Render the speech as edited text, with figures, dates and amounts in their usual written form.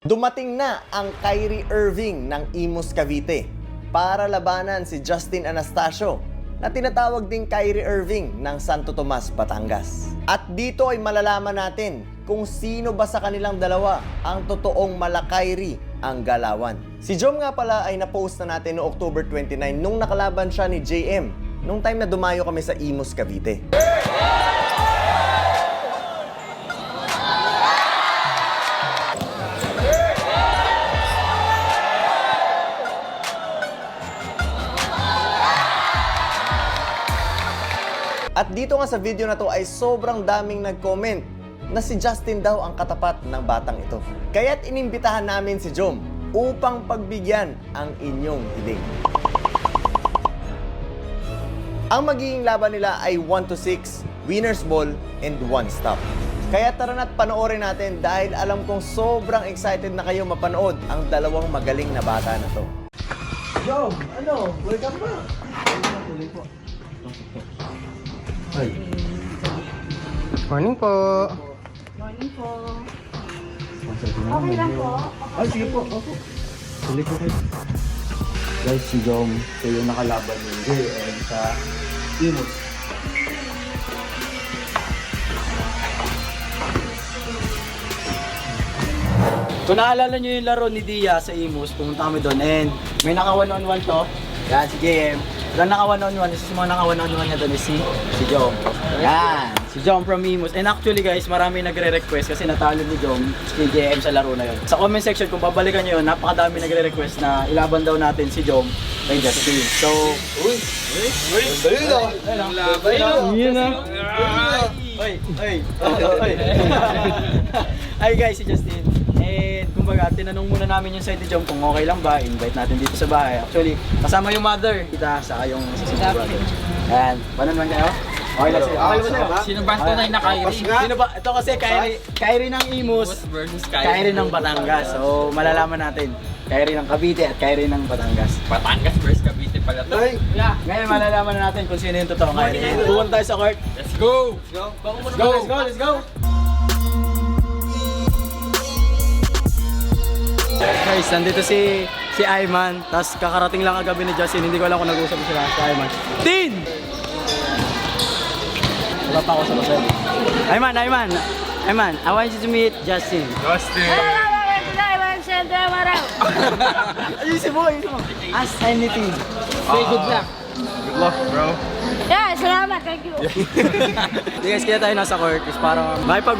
Dumating na ang Kyrie Irving ng Imus Cavite para labanan si Justin Anastasio na tinatawag ding Kyrie Irving ng Santo Tomas, Batangas. At dito ay malalaman natin kung sino ba sa kanilang dalawa ang totoong mala-Kyrie ang galawan. Si Jom nga pala ay na-post na natin noong October 29 nung nakalaban siya ni JM nung time na dumayo kami sa Imus Cavite. At dito nga sa video na to ay sobrang daming nag-comment na si Justin daw ang katapat ng batang ito. Kaya't inimbitahan namin si Jom upang pagbigyan ang inyong hiling. Ang magiging laban nila ay 1-6, winner's ball, and 1 stop. Kaya tara na't panoorin natin dahil alam kong sobrang excited na kayo mapanood ang dalawang magaling na bata na to. Jom, welcome back! Tuloy po. Ay. Morning po. Morning po. Okay lang po. Ay, sige po. Opo. Tuloy po kayo. Guys, si Jom, siya yung nakalaban ni JM sa Imus. Kung naalala nyo yung laro ni Dia sa Imus, pumunta kami doon and may naka 1-on-1 to. Yan, si JM. Doon naka 1-on-1, isa sa mga naka 1-on-1 niya doon is si Jom. Yan, si Jom from Imus. And actually guys, marami nagre-request kasi natalo ni Jom si JM sa laro na yun. Sa comment section, kung babalikan nyo yun, napakadami nagre-request na ilaban daw natin si Jom kay Justin. So, yun na. Ay guys, si Justin. And kumbaga, tinanong muna namin yung side ni Jom kung okay lang ba, invite natin dito sa bahay. Actually, kasama yung mother, kita, saka yung brother. Ayan, paano naman kayo? Okay lang sa'yo. Okay lang ba sa'yo? Sino ba ang tunay na Kyrie? Sino ba? Ito kasi Kyrie ng Imus versus Kyrie ng Batangas. So, malalaman natin. Kyrie ng Cavite at Kyrie ng Batangas. Batangas versus Cavite pala to. Ngayon, malalaman natin kung sino yung totoong Kyrie. Tuwan tayo sa court. Let's go! Let's go! Guys, nandito si Ayman. Tapos kakarating lang kagabi ni Justin. Hindi ko alam kung nag-uusap sila si Ayman. Tin! Wala pa ako sa hotel. Ayman, I want you to meet Justin. Ayusin mo. Ask anything. Say good luck. Good luck, bro. Yeah, salamat. Thank you. Guys, kaya tayo nasa court is para makipag